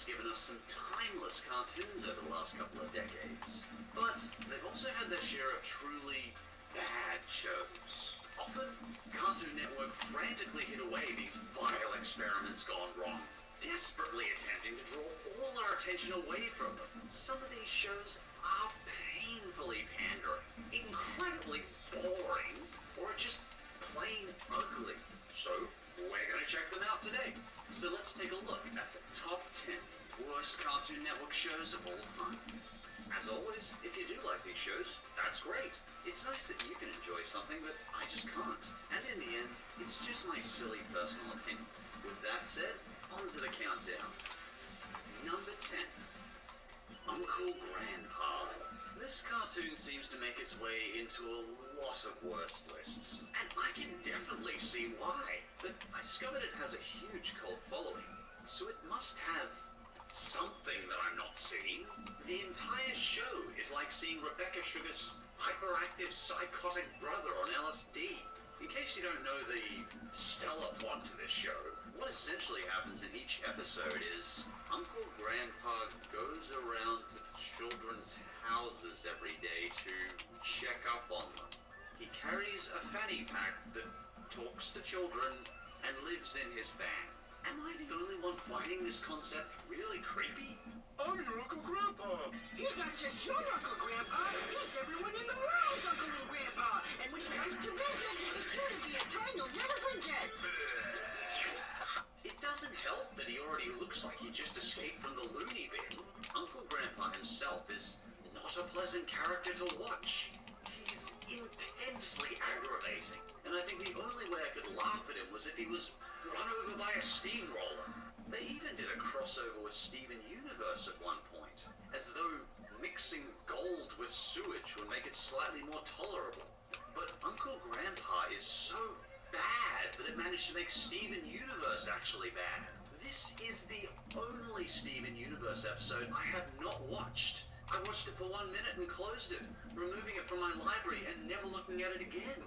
has given us some timeless cartoons over the last couple of decades. But they've also had their share of truly bad shows. Often, Cartoon Network frantically hid away these vile experiments gone wrong, desperately attempting to draw all our attention away from them. Some of these shows are painfully pandering, incredibly boring, or just plain ugly. So, we're gonna check them out today. So let's take a look at the top 10 worst Cartoon Network shows of all time. As always, if you do like these shows, that's great. It's nice that you can enjoy something that I just can't. And in the end, it's just my silly personal opinion. With that said, on to the countdown. Number 10. Uncle Grandpa. This cartoon seems to make its way into a lot of worst lists, and I can definitely see why. But I discovered it has a huge cult following, so it must have something that I'm not seeing. The entire show is like seeing Rebecca Sugar's hyperactive psychotic brother on LSD. In case you don't know the stellar plot to this show, what essentially happens in each episode is Uncle Grandpa goes around to children's houses every day to check up on them. He carries a fanny pack that talks to children and lives in his van. Am I the only one finding this concept really creepy? I'm your Uncle Grandpa. He's not just your Uncle Grandpa, he's everyone in the world's Uncle and Grandpa. And when he comes to visit, it's sure to be a time you'll never forget. It doesn't help that he already looks like he just escaped from the loony bin. Uncle Grandpa himself is not a pleasant character to watch. He's intensely aggravating, and I think the only way I could laugh at him was if he was run over by a steamroller. They even did a crossover with Steven Universe at one point, as though mixing gold with sewage would make it slightly more tolerable. But Uncle Grandpa is so bad that it managed to make Steven Universe actually bad. This is the only Steven Universe episode I have not watched. I watched it for 1 minute and closed it, removing it from my library and never looking at it again.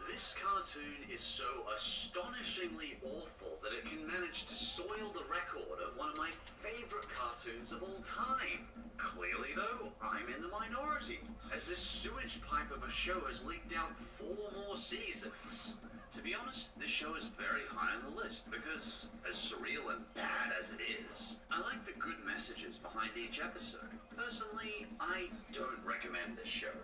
This cartoon is so astonishingly awful that it can manage to soil the record of one of my favorite cartoons of all time. Clearly, though, I'm in the minority, as this sewage pipe of a show has leaked out 4 more seasons. To be honest, this show is very high on the list because, as surreal and bad as it is, I like the good messages behind each episode. Personally, I don't recommend this show.